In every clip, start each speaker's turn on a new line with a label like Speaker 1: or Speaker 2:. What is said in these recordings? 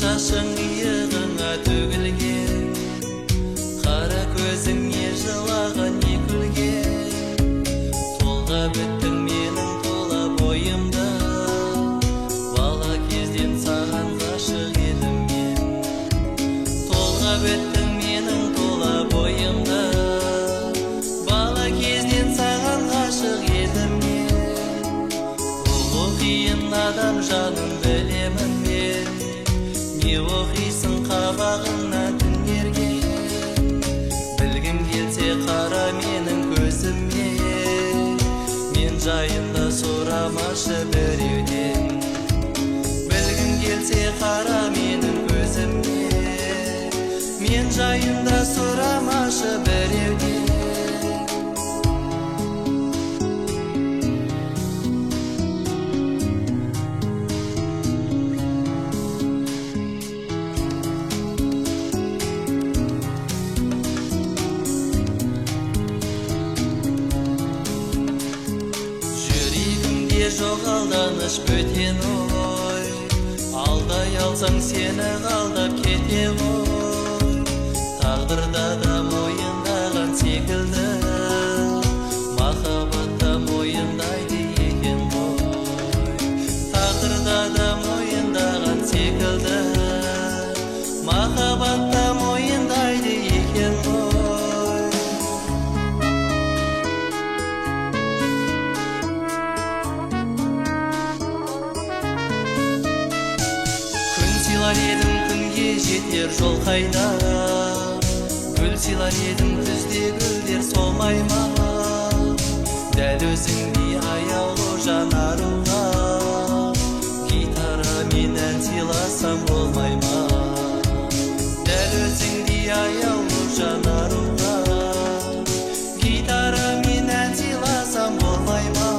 Speaker 1: Шашың иығыңа төгілген, қара көзіңе жылаған не күлген. Толға біттің менің тола бойымда, бала кезден саған ғашық едім мен. Толға біттің менің тола бойымда, бала кезден саған ғашық едім мен. Ұлы қиын адам жанын білемін мен, не оқисың қабағыңа түндерге. Білгім келсе қара менің көзіме, мен жайында сұрамашы біреуден. Білгім келсе қара менің көзіме, мен жайында сұрамашы біреуден. Жоқ алданыш бөтен ой, алдай алсаң сені қалдап кете ғой. Тағдырда да мойындаған секілді, махаббатта мойындайды екен ғой. Тағдырда да мойындаған секілді, махаббатта мойындайды екен ғой. Сыйлар едім күнге жетер жол қайда, гүл сыйлар едім күзде гүлдер солмай ма. Дәл өзіңдей аяулы жанаруға, гитарамен ән сыйласам болмай ма. Дәл өзіңдей аяулы жанаруға, гитарамен ән сыйласам болмай ма.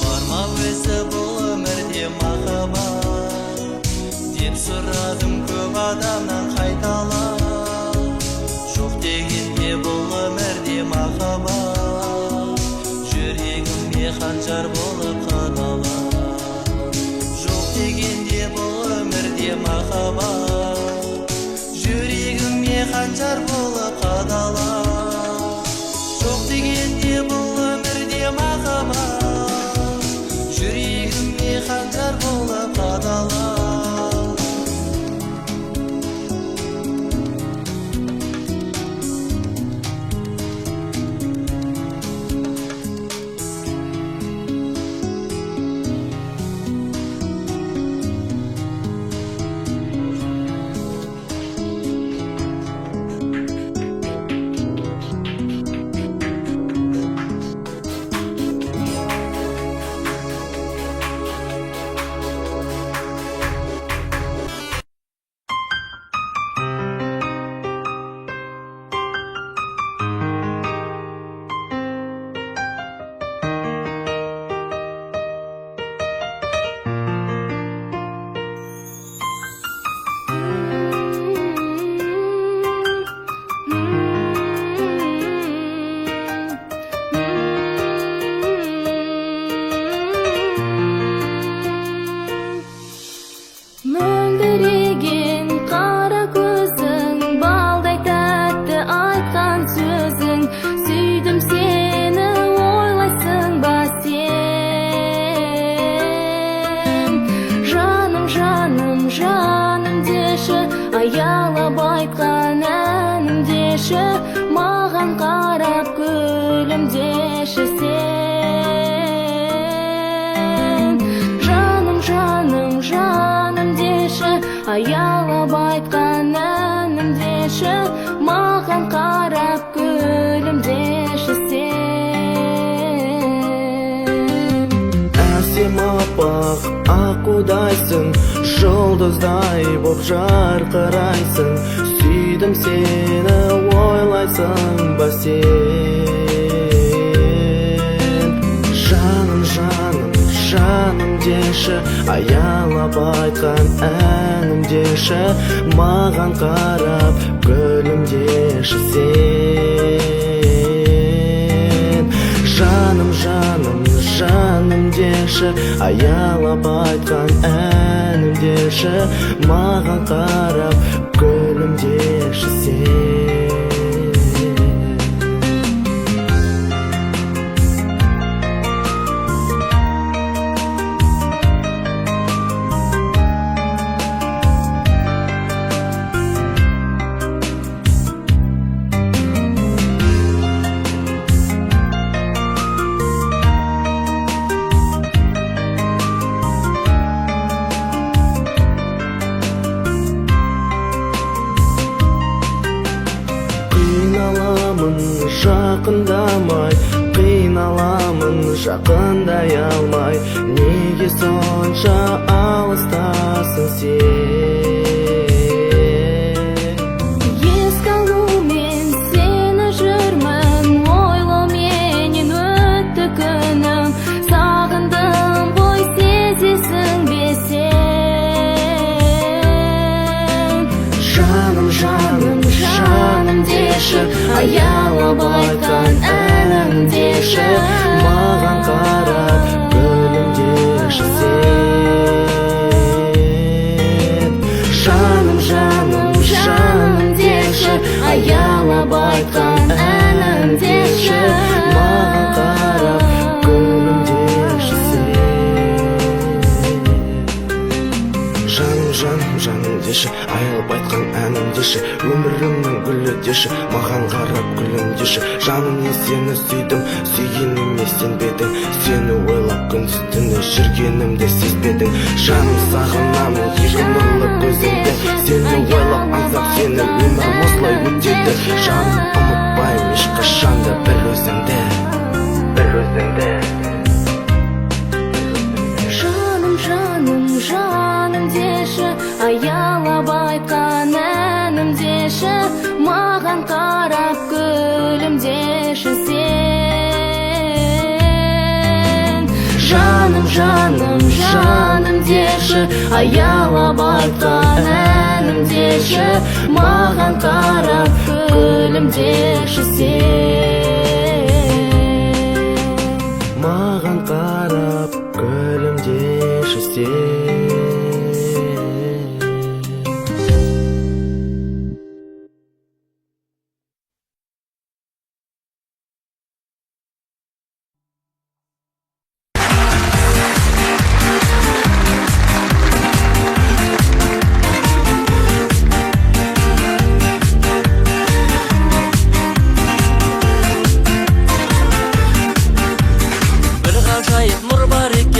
Speaker 1: Бар ма өзі бұл өмірде махаббат, деп сұрадым көп адамнан қайталап. Жоқ дегенде бұл өмірде махаббат, жүрегіме қанжар болып қадалып. Жоқ дегенде бұл өмірде махаббат, жүрегіме қанжар болып қадалып. Жоқ дегенде бұл өмірде махаббат, жүрегіме қанжар болып қадалып.
Speaker 2: Аялап айтқан әнімдеші, маған қарап күлімдеші сен. Жаным, жаным, жаным деші, аялап айтқан әнімдеші, маған қарап күлімдеші сен.
Speaker 3: Әсем аппақ аққудайсың, жұлдыздай боп жарқырайсың. Сүйдім сені, ойлайсың ба сен. Жаным, жаным, жаным деші, аялап айтқан әнім деші, маған қарап күлімдеші сен. Жаным, жаным, жаным деші, аялап айтқан әнім деші, маған қарап күлімдеші сен. Қиналамын жақындамай, қиналамын жақындай алмай, неге сонша алыстасың сен?
Speaker 2: Еске алумен сені жүрмін, ойлауменен өтті күнім, сағындым ғой сезесің бе сен?
Speaker 3: Жаным, жаным, жаным деші,
Speaker 2: аялап айтқан әнім деші,
Speaker 3: маған қарап күлімдеші сен. Жаным, жаным, жаным деші,
Speaker 2: аялап айтқан әнім деші,
Speaker 3: маған қарап күлімдеші сен. Жаным, жаным, жаным деші, аялап айтқан әнім деші, өмірімнің гүлі деші, маған қарап күлімдеші. Жаным, мен сені сүйдім, сүйгеніме сенбедің, сені ойлап күндіз түні жүргенімді сезбедің. Жаным, сағынамын екі нұрлы көзіңді, сені ойлап аңсап сені өмірім осылай өтеді. Жаным, ұмытпаймын ешқашанда бір өзіңді, бір өзіңді.
Speaker 2: жаным, жаным, жаным деші, аялап айтқан әнім деші, маған қарап күлімдеші сен. Жаным, жаным, жаным деші, аялап айтқан әнім деші, маған қарап күлімдеші сен.
Speaker 3: Маған қарап күлімдеші сен.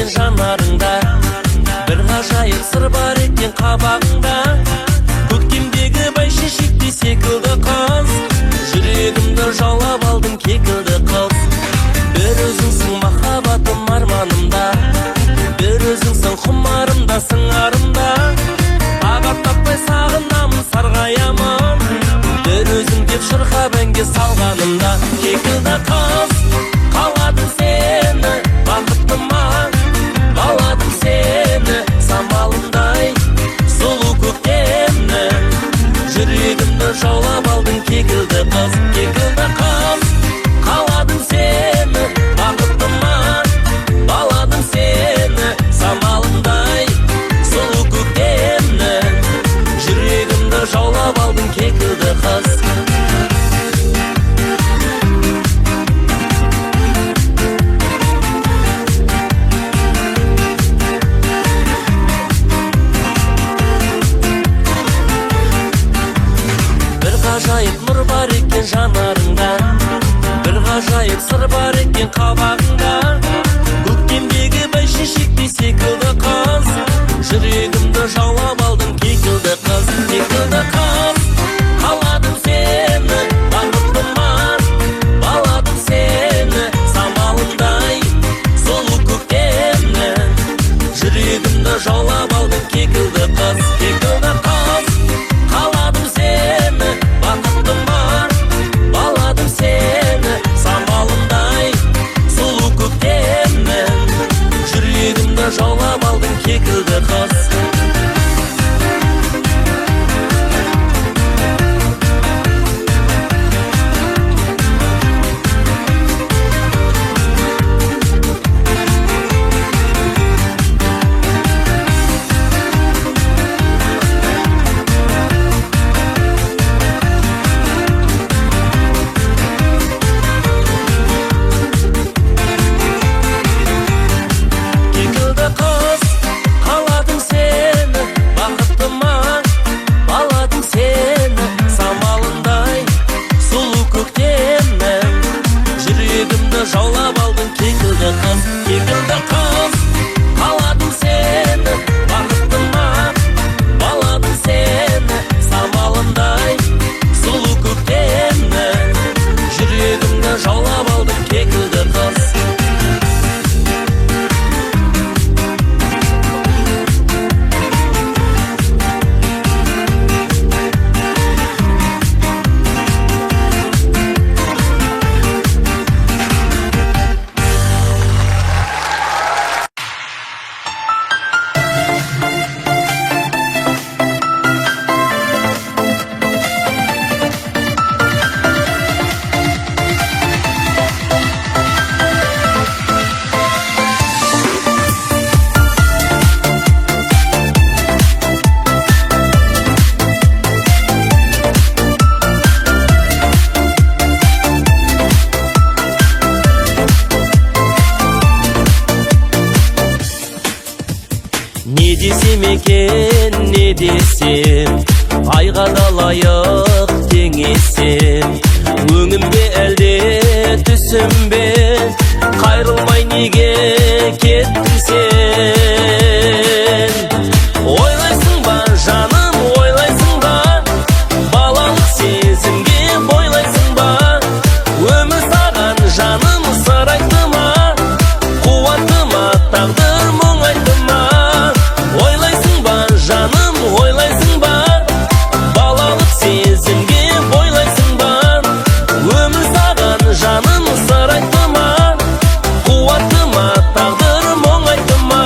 Speaker 1: жанарыңда, бір ғажайып сыр бар екен қабағыңда. Көктемдегі бәйшешектей секілді қыз, жүрегімді жаулап алдың кекілді қыз. Bir өзіңсің махаббатым арманымда, bir өзіңсің құмарымда, сыңарымда. Тағат таппай сағынамын, сарғаямын, bir өзің деп шырқап әнге салғанымда. Кекілді қыз, қаладым сені бақыттыма, баладым сені самалымдай сұлу көктемнің. Жүрегімді жаулап алдың кекілді қыз, кекілді қыз, қаладым сені бақыттыма, баладым сені самалымдай сұлу көктемнің. Жүрегімді жаулап алдың кекілді қыз. Ғажайып нұр бар екен жанарыңда, бір ғажайып сыр бар екен қабағыңда. Көктемдегі бәйшешектей секілді қыз, жүрегімді жаулап алдың кекілді қыз, кекілді қыз, қаладым сені бақыттыма, баладым сені самалымдай сұлу көктемнің. Жүрегімді жаулап алдың кекілді қыз, кекілді қыз, қаладым сені бақыттыма, баладым сені самалымдай сұлу көктемнің. Жүрегімді жаулап мен не десем, айға да лайық теңесем. Өңім бе әлде түсім бе, қайрылмай неге кеттің сен? Ойлайсың ба жаным, ойлайсың ба, балалық сезімге бойлайсың ба? Өмір саған жаным сыр айтты ма, қуатты ма, тағдыр мұң айтты ма? Ойлайсың ба жаным, ойлайсың ба, балалық сезімге бойлайсың ба? Өмір саған жаным сыр айтты ма, қуатты ма, тағдыр мұң айтты ма?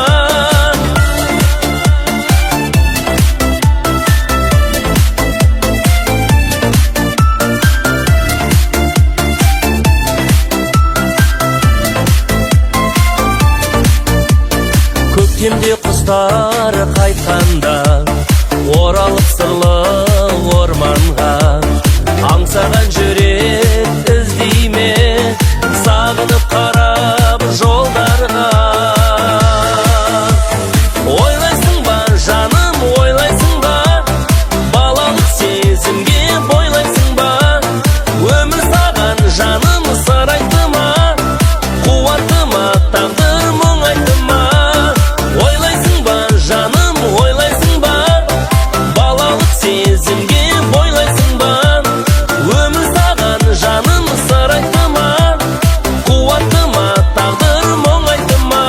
Speaker 1: Көктемде құстар қайтқанда, оралып сырлы орманға, аңсаған жүрек іздейме, сағынып қарап жолдарға. Ойлайсың ба жаным, ойлайсың ба, балалық сезімге бойлайсың ба? Өмір саған жаным сыр айтты ма, қуатты ма, тағдыр мұң айтты ма? Ойлайсың ба жаным, ойлайсың ба, балалық сезімге бойлайсың ба? Өмір саған жаным сыр айтты ма, қуатты ма, тағдыр мұң айтты ма?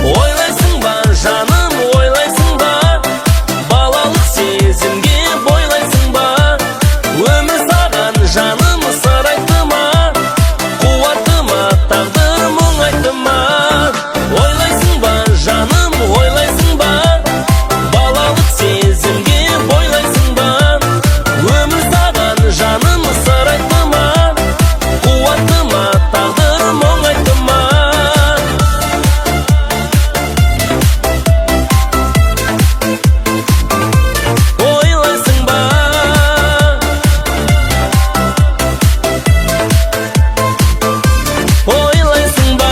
Speaker 1: Ойлайсың ба жаным, ойлайсың ба, балалық сезімге бойлайсың ба? Өмір саған жаным сыр айтты ма, қуатты ма, тағдыр мұң айтты ма? Ойлайсың ба жаным, ойлайсың ба, балалық сезімге бойлайсың ба? Өмір саған жаным сыр айтты ма, қуатты ма, тағдыр мұң айтты ма? Ойлайсың ба, ойлайсың ба?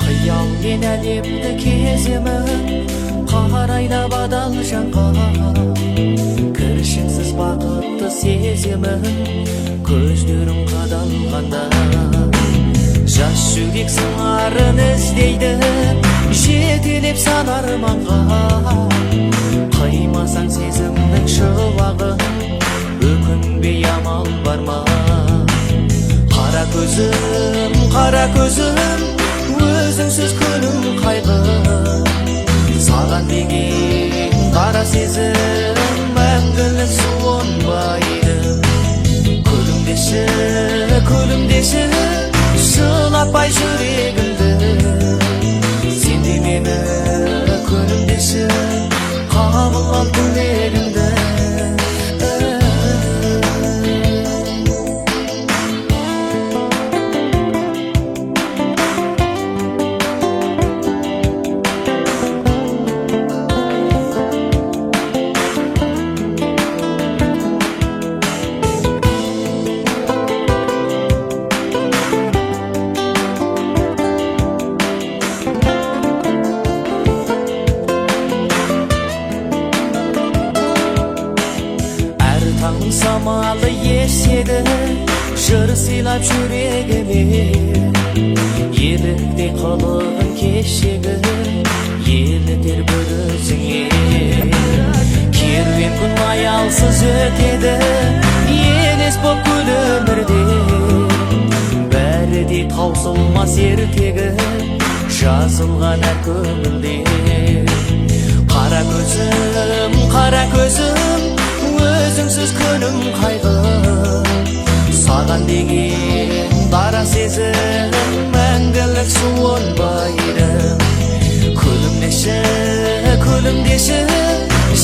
Speaker 1: Қиялмен әлемді кеземін, қарайда бадал жанға. Кіршіксіз бақытты сеземін, көздерім қадалғанда. Жас жүрек сыңарын іздейді, жетелеп сан арманға. Қаймасаң сезімнің шуағын, өкінбей амал бар ма? Қара көзім, өзіңсіз күнім қайғы. Саған деген қара сезім мәңгілік суынбайды. Күлімдеші, күлімдеші, жылатпай жүрегімді. Сен де мені күлімдеші, қабыл ал тілегімді. Самалы еседі, жыр сыйлап жүрегіме. Еліктей қылығын кешегі, елітер бір өзіңе. Керуен күн аялсыз өтеді, елес боп күл өмірде. Бәрі де таусылмас ертегі, жазылған әр көңілде. Қара көзім, өзіңсіз күнім қайғы, саған деген дара сезім мәңгілік суынбайды. Күлімдеші,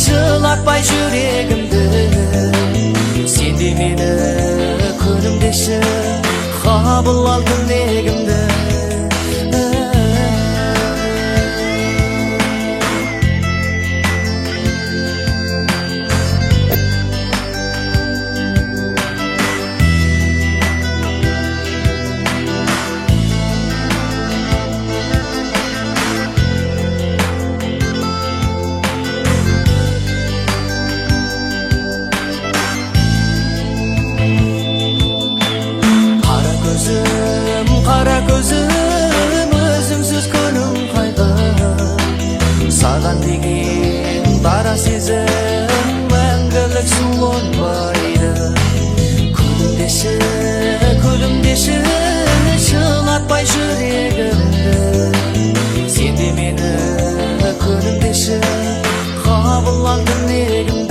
Speaker 1: жылатпай жүрегімді, сен де мені күлімдеші, қабыл ал тілегімді. Қара көзім, өзіңсіз күнім қайғы, саған деген дара сезім мәңгілік суынбайды. Күлімдеші, жылатпай жүрегімді, сен де мені күлімдеші, қабыл ал тілегімді.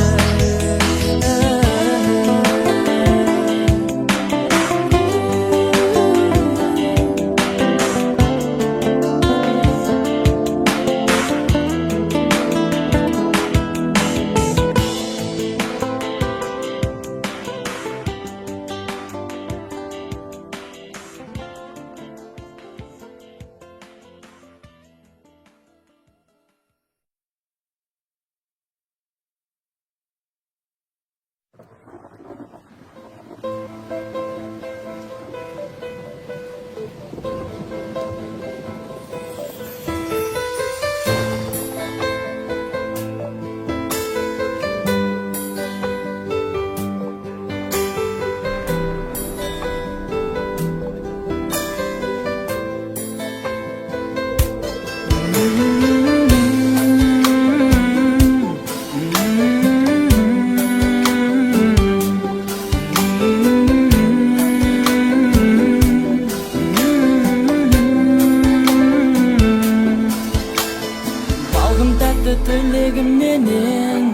Speaker 4: Тілегімнен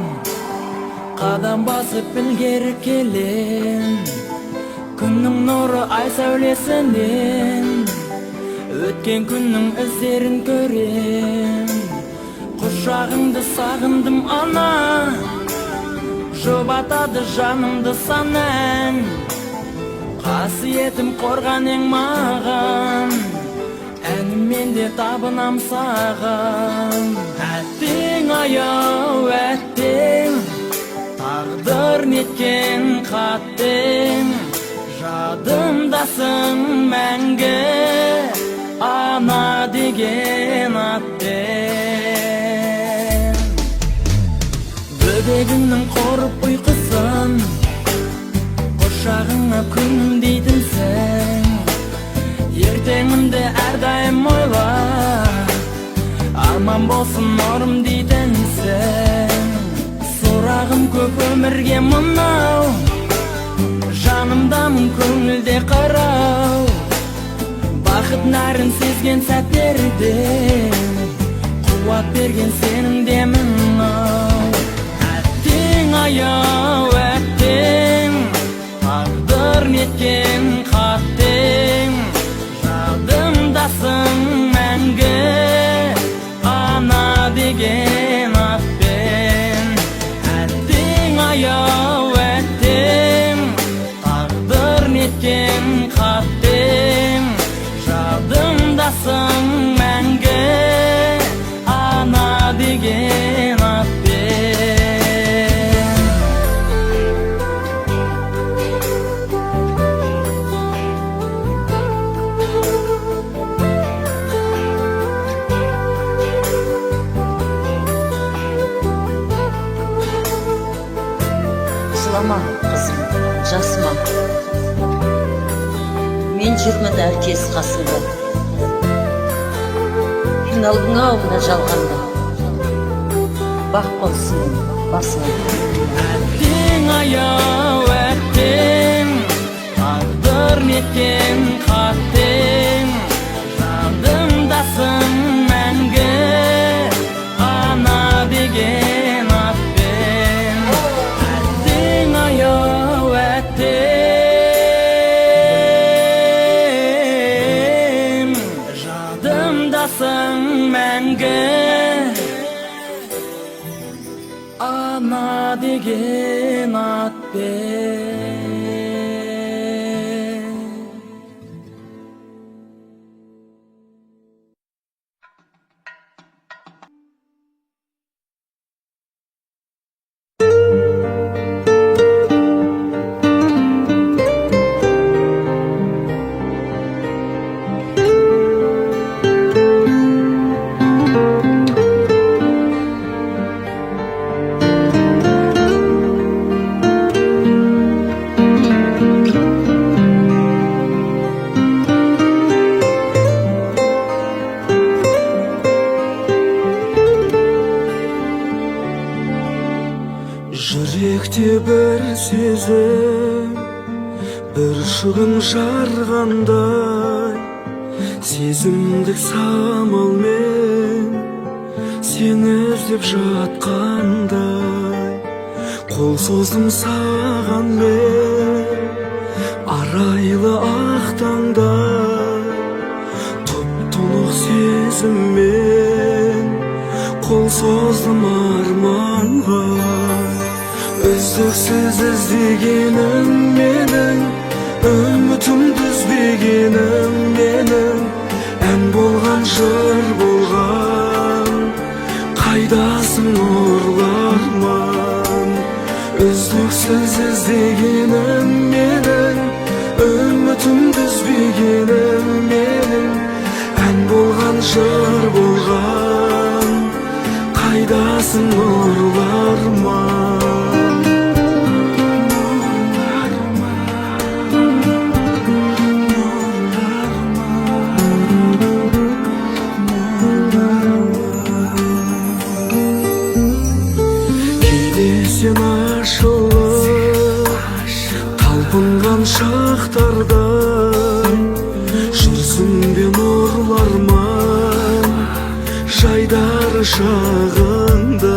Speaker 4: қадам басып ілгері келем, күннің нұры ай сәулесінен өткен күннің іздерін көрем. Құшағыңды сағындым ана, жұбатады жанымды сан ән, қасиетім қорған ең маған, әніммен де табынам саған. Әттең аяу әттең, тағдыр неткен қаттең, жадымдасың мәңгі ана деген аттен. Бөбегіңнің қорып ұйқысын, құшағыңа күнім дейтінсің, ертеңімді әрдайым ойла, аман болсын нұрым дейтінсің. Сұрағым көп өмірге мынау, жанымдамын көңілде қарау, бақыт нәрін сезген сәттерде, қуат берген сенің демің ау. Әттең аяу әттең, тағдыр неткен қаттең, жадымдасың мәңгі ана деген атпен. Әттең аяу әттең, тағдыр неткен қаттең, жадымдасың мәңгі ана деген атпен.
Speaker 5: Жылама қызым, жасыма, мен жүрмін әркез қасында. Қиналдың ау мына жалғанда, бақ болсын басыңа.
Speaker 4: Әттең аяу әттең, тағдыр неткен қаттең, жадымдасың ана деген атпен.
Speaker 3: Жүректе бір сезім, бір шуғын жарғандай, сезімдік самалмен сені іздеп жатқандай. Қол создым саған мен арайлы ақ таңдай, тұп-тұнық сезіммен қол создым арманға. Үздіксіз іздегенім менің, үмітімді үзбегенім менің, ән болған жыр болған, қайдасың нұрлы арман. Үздіксіз іздегенім менің, үмітімді үзбегенім менің, ән болған жыр болған, қайдасың нұрлы арман. Сен ашылып талпынған шақтарда жүрсің бе нұрлы арман, жайдары шағындай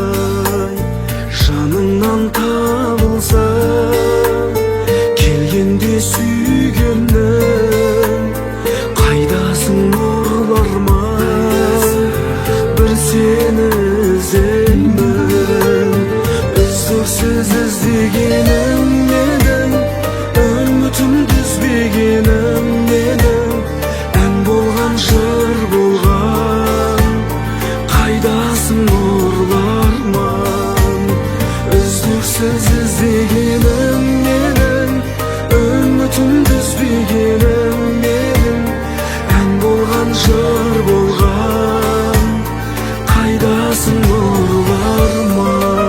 Speaker 3: жаныңнан табылса, келгенде сүйгенім, қайдасың нұрлы арман, бір сені іздеймін. Үздіксіз іздегенім менің, үмітімді үзбегенім менің, ән болған жыр болған, қайдасың нұрлы арман. Үздіксіз іздегенім менің, үмітімді үзбегенім менің, ән болған жыр болған, қайдасың нұрлы арман.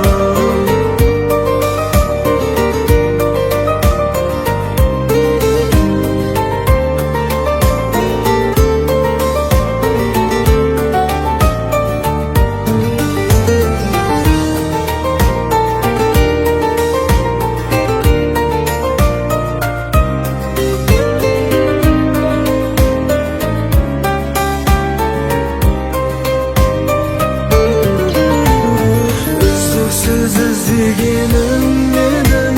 Speaker 3: Іздегенім менің,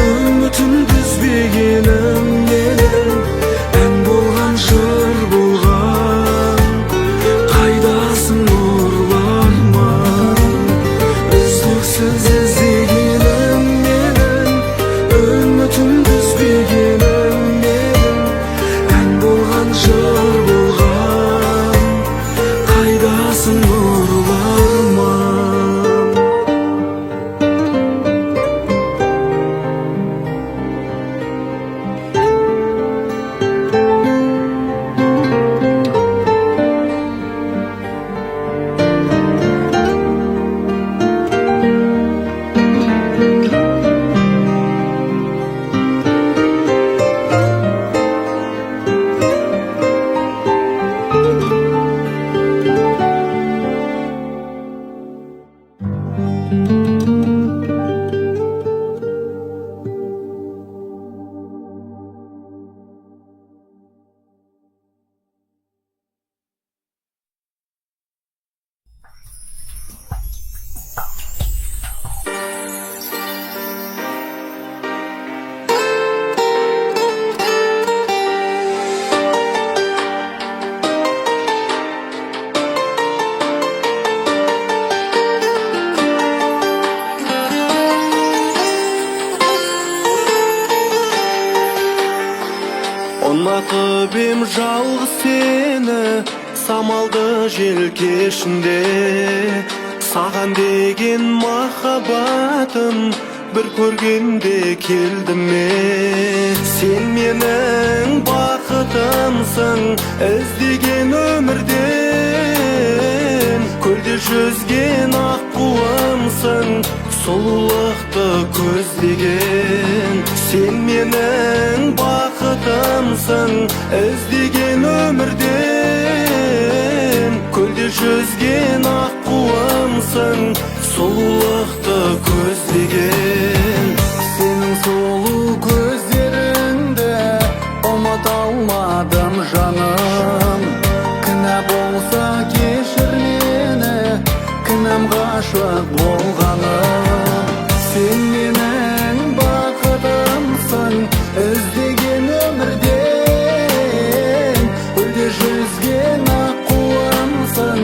Speaker 3: үмітімді үзбегенім менің, ән болған жыр болған, қайдасың нұрлы арман. Үздіксіз іздегенім менің, үмітімді үзбегенім менің, ән болған жыр болған, қайдасың нұрлы арман. Бақып ем жалғыз сені самалды желкешінде, саған деген махаббатым бір көргенде келдім мен. Сен менің бақытымсың, іздеген өмірден, көлде жүзген аққуымсың, сұлулықты көздеген. Сен менің бақытымсың, іздеген өмірден, көлде жүзген аққуымсың, сұлулықты көздеген. Сенің сұлу көздеріңді ұмыта алмадым жаным. Кінә болса кешір мені, кінәм ғашық болғаным. Сен менің бақытымсың, іздеген өмірден, көлде жүзген аққуымсың,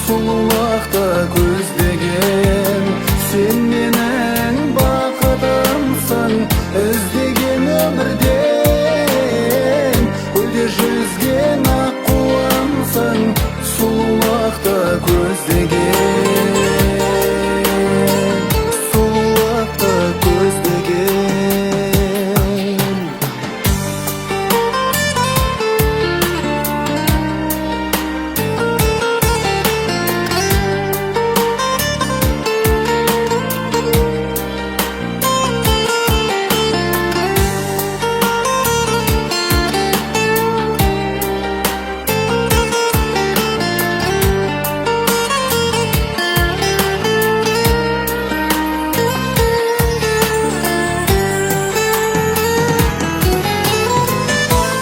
Speaker 3: сұлулықты көздеген. Сен менің бақытымсың, іздеген өмірден, көлде жүзген аққуымсың, сұлулықты көздеген. Сұлулықты көздеген.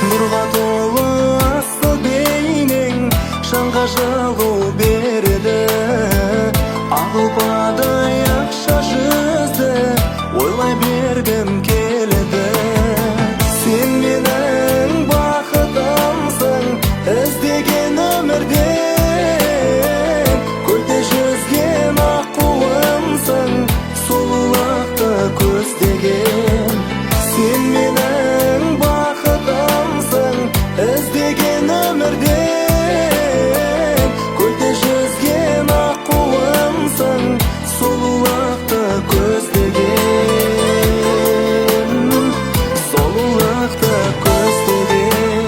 Speaker 3: Нұрға толы асыл бейнең жанға жылу береді. Ақ ұлпадай ақша жүзді ойлай бергім келеді. Сен менің бақытымсың, іздеген өмірден, көлде жүзген аққуымсың, сұлулықты көздеген. Сен менің бақытымсың, іздеген өмірден, көлде жүзген аққуымсың, сұлулықты көздеген. Сұлулықты көздеген.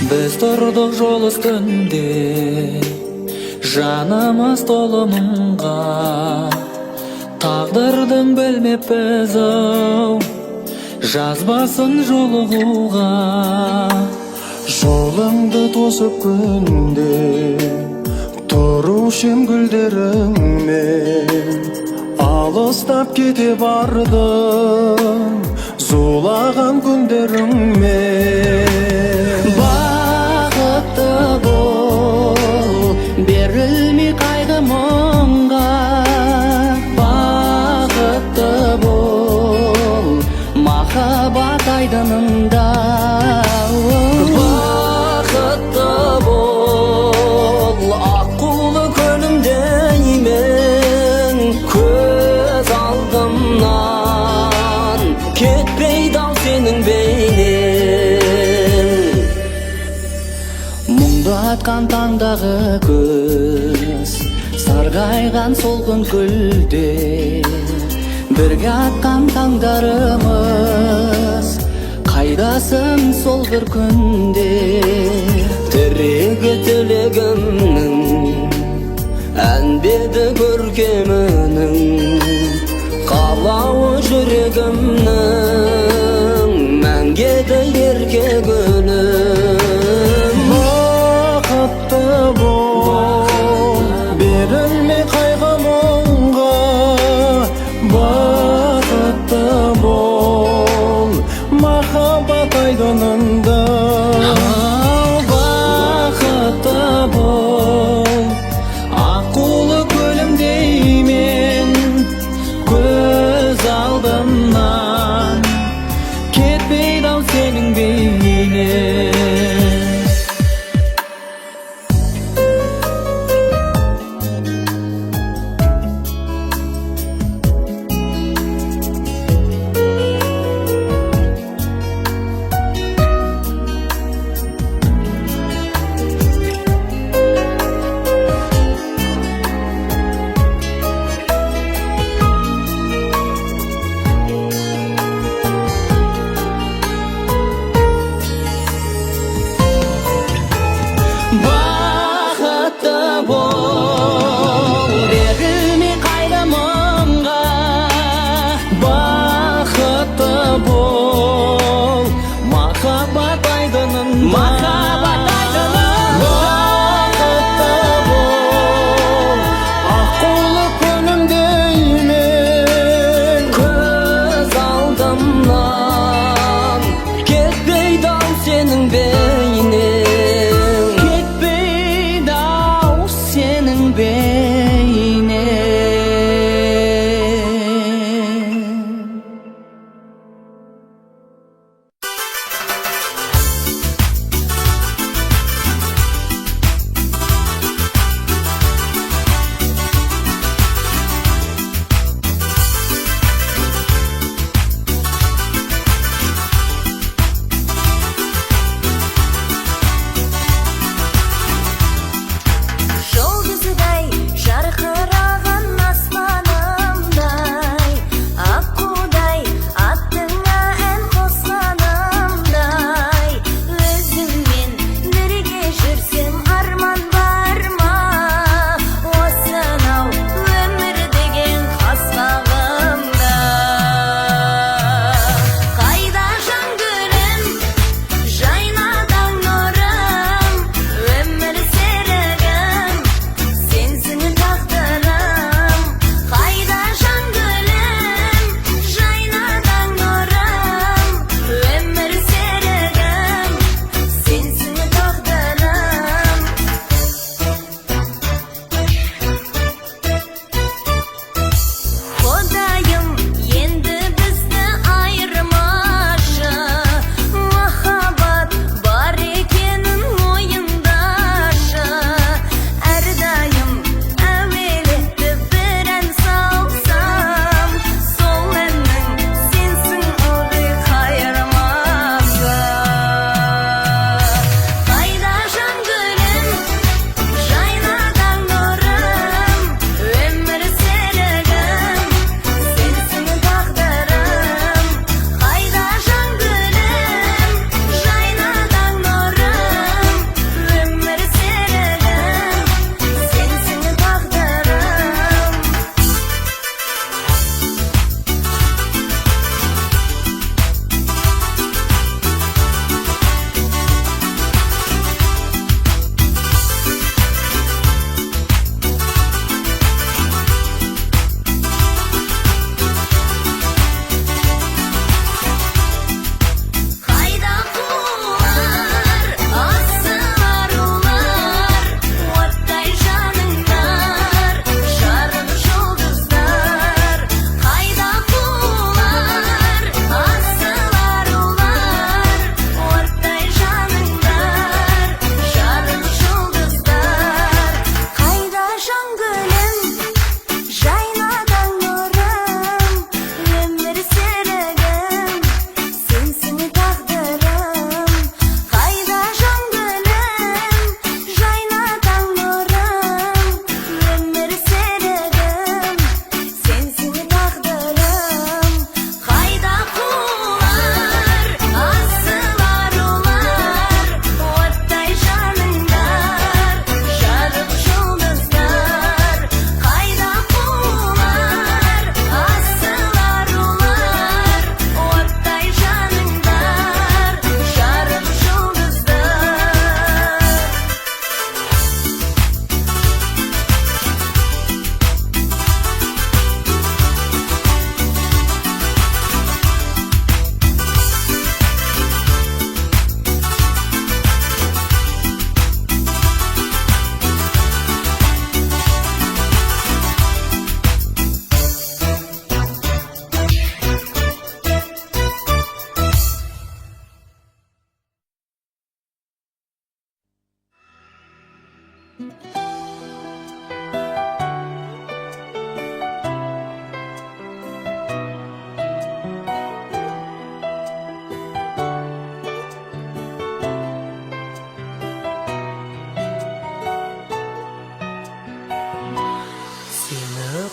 Speaker 4: Біз тұрдық жол үстінде, жанымыз толы мұңға. Тағдырдың білмеппіз ау, жазбасын жолығуға.
Speaker 3: Жолыңды тосып күнде, тұрушым гүлдеріңмен, алыстап кете бардым, зулаған күндеріңмен.
Speaker 4: Бақытты бол, берілмей қайғы мұңға. Бақытты бол, махаббат айдынында. Бақытты бол, аққулы күнімдеймін, көз алдымнан кетпейді ау сенің бейнең. Мұңды атқан таңдағы көз, сарғайған солғын гүлде, бірге атқан таңдарымыз қайдасың сол бір күнде тірегі тілегімнің әнбеді көркемінің қалауы жүрегімнің мәңгеді ерке гүлім бақытты бол берілме қайғы мұңға бақытты бол махаббат айдынында бақытты бол аққулы көлімдей мен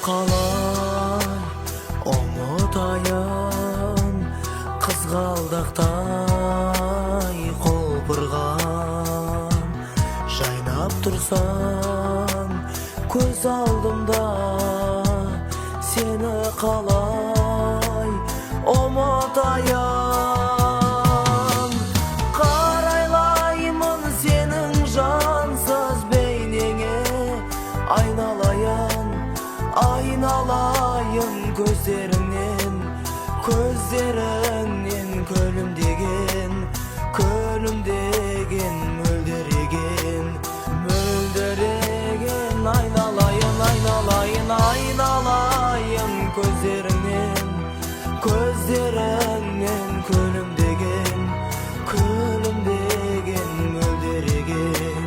Speaker 3: қалай ұмытайын, қызғалдақтай құлпырған, жайнап тұрсаң көз алдымда, сені қалай ұмытайын. Қарайлаймын сенің жансыз бейнеңе, айналайын, айналайын көздеріңнен, көздеріңнен күлімдеген, күлімдеген, мөлдіреген, мөлдіреген. Айналайын, айналайын, айналайын көздеріңнен, көздеріңнен, күлімдеген, күлімдеген, мөлдіреген,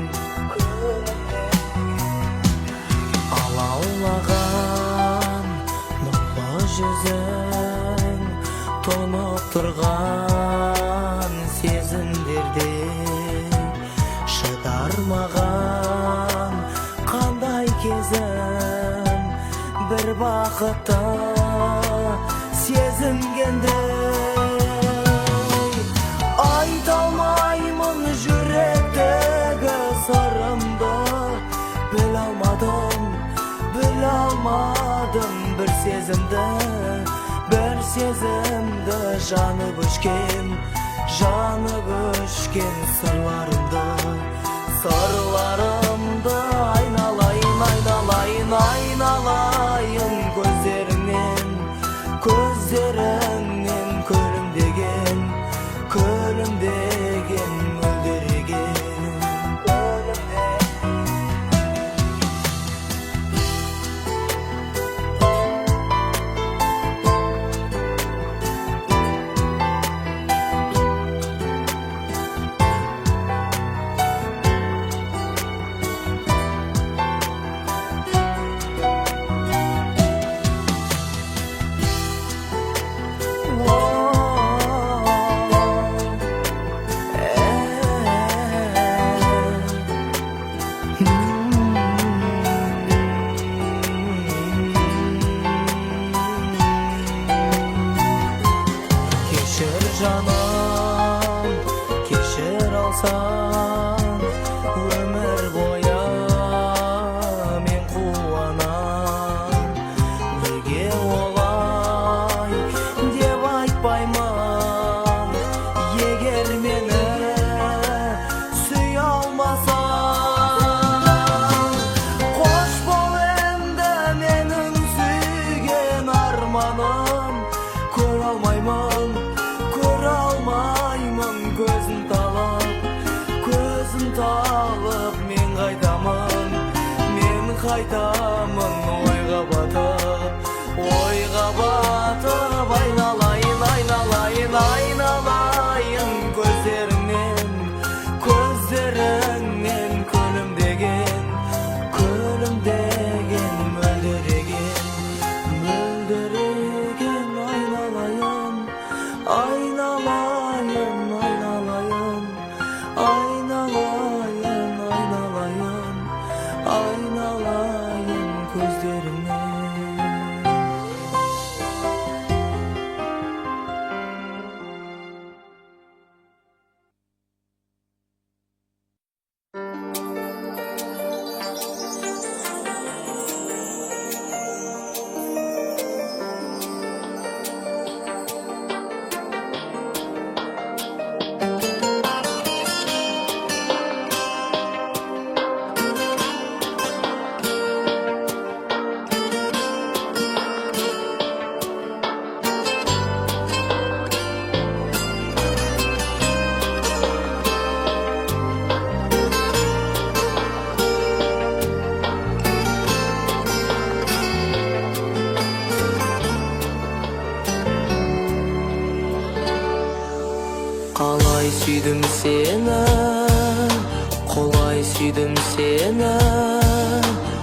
Speaker 3: алаулаған нұрлы жүзің, тоңып тұрған сезімдерде шыдар маған қандай кезім, бір бақытты сезінгендей. Айта алмаймын жүректегі сырымды, біле алмадым бір сезімді, жанып өшкен сырларымды. Айналайын, айналайын, айналайын көздеріңнен, көздеріңнен, күлімдеген, күлімдеген, мөлдіреген. Жаным, кешір алсаң, өмір бойы мен қуанам. Неге олай деп айтпаймын, егер мені сүй алмасаң. Қош бол енді менің сүйген арманым, көре алмаймын көзін талып, мен қайтамын ойға батып. Айналайын, айналайын, айналайын көздеріңнен, көздеріңнен, күлімдеген, күлімдеген, мөлдіреген, мөлдіреген. Айналайын, айналайын, айналайын, айналайын, айналайын, айналайын көздеріңнен. Қалай сүйдім сені, қолай сүйдім сені,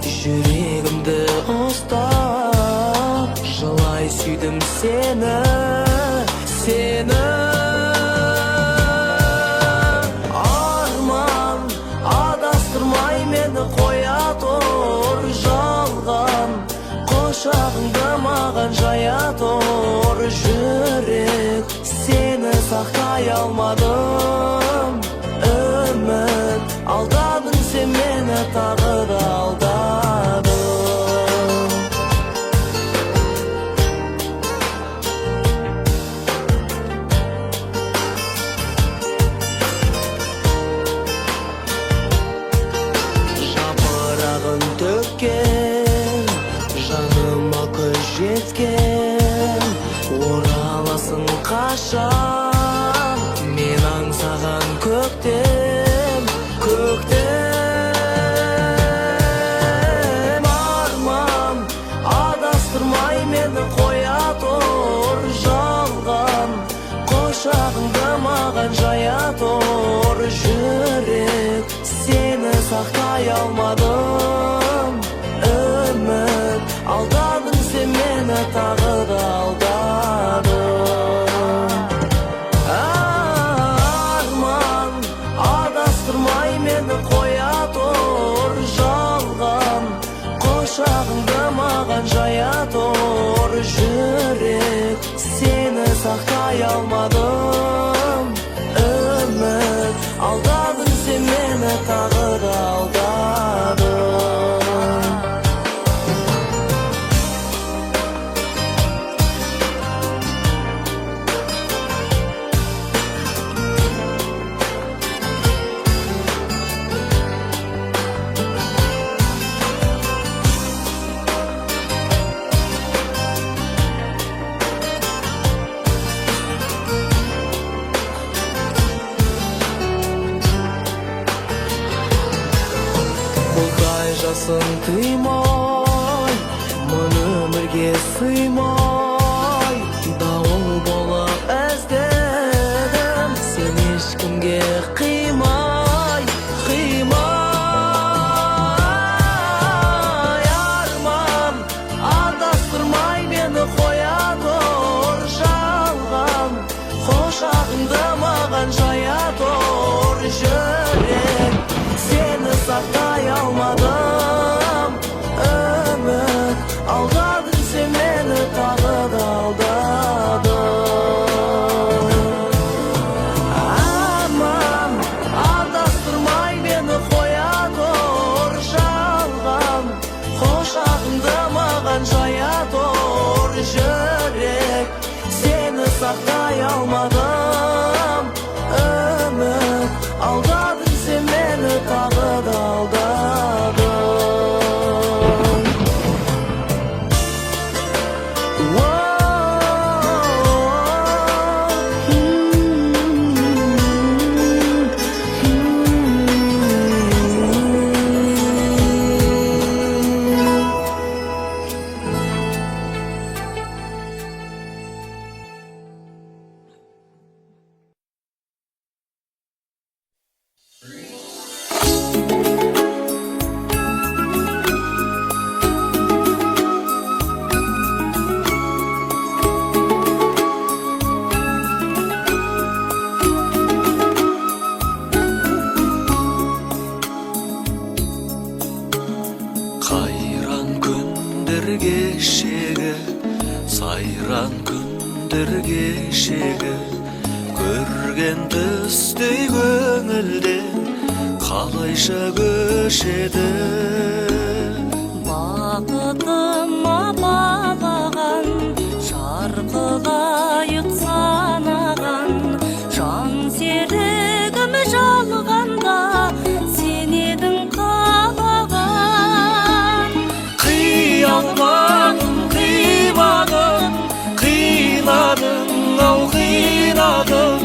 Speaker 3: жүрегімді ұстап, жылай сүйдім сені, сені. Арман адастырмай мені қоя тұр жалған, қоша
Speaker 1: жүрек, сені сақтай алмадым. Үміт, алдадың сен мені, тағы да алдадың. Жапырағын төккен, жаныма күз жеткен, ораласың қашан, мен аңсаған көктем, көктем. Арман, адастырмай мені, қоя тұр жалған, құшағыңды маған жая тұр. Жүрек, сені сақтай алмадым. Үміт, алдадың сен мені, тағы да алдадың. Арман, адастырмай мені, қоя тұр жалған, құшағыңды маған жая тұр. Жүрек, сені сақтай алмадым. Үміт, алдадың сен мені, тағы да алдадың. Бұлдай жасын тыймай, мың өмірге сыймай, дауыл болып іздедім, сен ешкімге қимай, қимай. Арман, адастырмай мені, қоя тұр жалған, құшағыңды маған жая тұр. Жүрек, сені сақтай алмадым. Үміт, алдадың сен мені, тағы да алдадың. Арман, адастырмай мені, қоя тұр жалған, құшағыңды маған жая тұр. Жүрек, сені сақтай алмадым. Үміт, алдадың сен мені, тағы да алдадың. Қайран күндер кешегі, сайран күндер кешегі, көрген түстей көңілден қалайша көшеді.
Speaker 2: Бақытыма балаған, шарқылайық санаған, жан серігім жалғанда, сен едің қалаған.
Speaker 1: Қиялмадым, қимадым, қинадың, ау қинадың,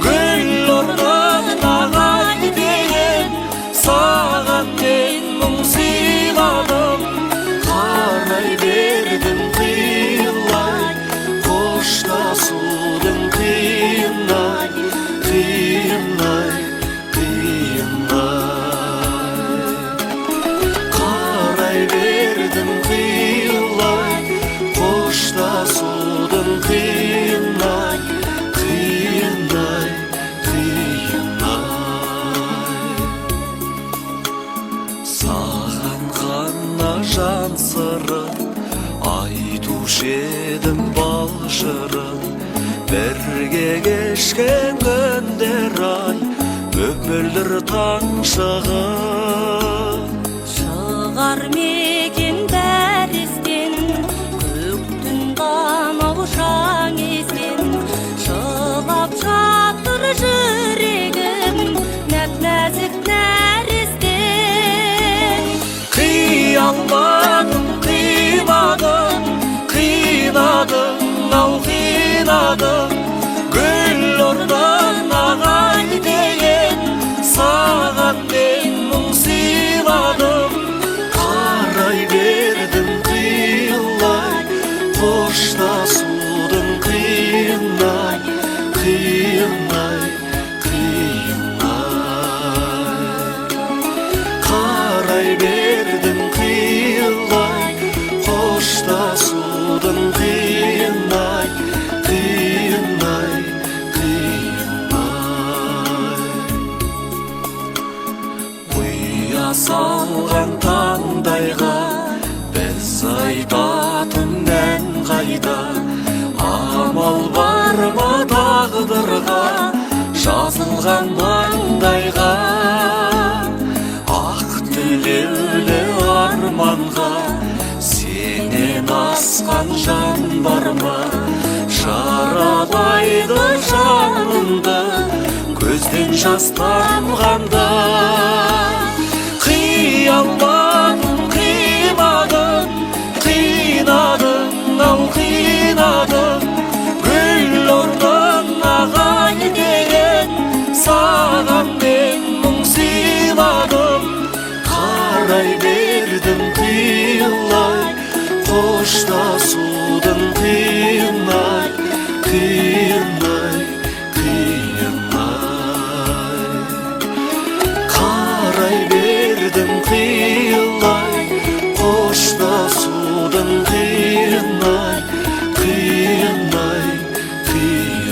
Speaker 1: гүл орнына ғай деген, саған мен мұң сыйладым. Қарай бердім қиылай, қоштасудың қиынай, қиынай, қиынай. Қарай бердім қиылай, қоштасудың қиынай, қиынай, қиынай. Саған ғана жан сыры айтушы едім бал жырын, бірге кешкен күндер ай, мөп-мөлдір таң шығып.
Speaker 2: Шығар мекен бәрістен, көктің қанау шаң езден, жылап жатыр жүрегім, нәп-нәзік нәрестен.
Speaker 1: Қия алмадым, қимадым, қинадым, ау қинадым, гүл орнын ағай деген, саған мен мұң сыйладым. Қарай бердім қиылай, қоштасудың қиынай, қиынай, қиынай. Қарай бердім қиылай, қоштасудың қиынай, қиынай, қиынай. Ұя салған таңдайға біз айтатын ән қайда, амал бар ма тағдырға жазылған маңдайға. Ақ тілеулі арманға сенен асқан жан бар ма, жаралайды жанымды көзден жас тамғанда. Қия алмадым, қимадым, қинадым, ау қинадым, гүл орнын ағай деген, саған мен мұң сыйладым. Қарай бердім қиылай, қоштасудың қиынай, қиынай, қиынай. Қарай бердім қиылай, қоштасудың қиынай, қиынай, қиынай.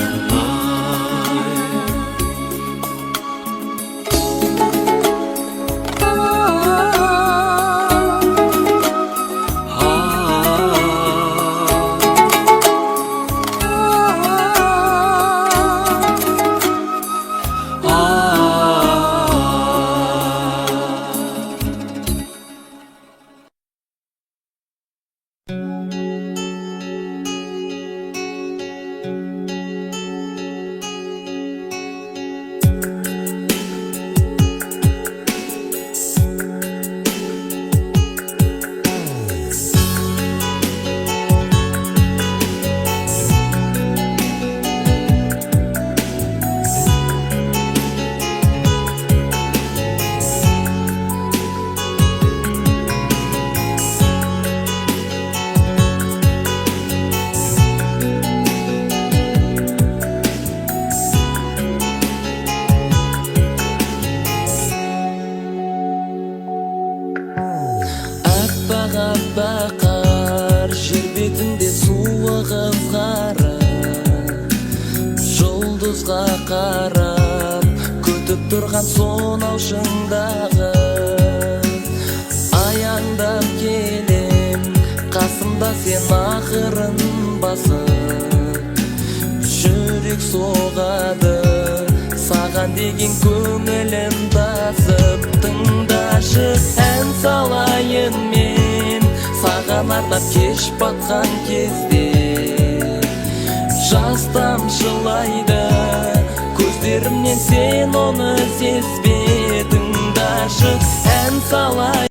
Speaker 6: Бақар жер бетінде суығып қарап, жұлдызға қарап күтіп тұрған сонау шыңдағы. Аяңдап келем, қасымда сен ақырын басып, жүрек соғады саған деген көңілім тасып. Тыңдашы, ән салайын мен саған арнап кеш батқан кезде. Жас тамшылайды көздерімнен, сен оны сезбе. Тыңдашы, ән салайын.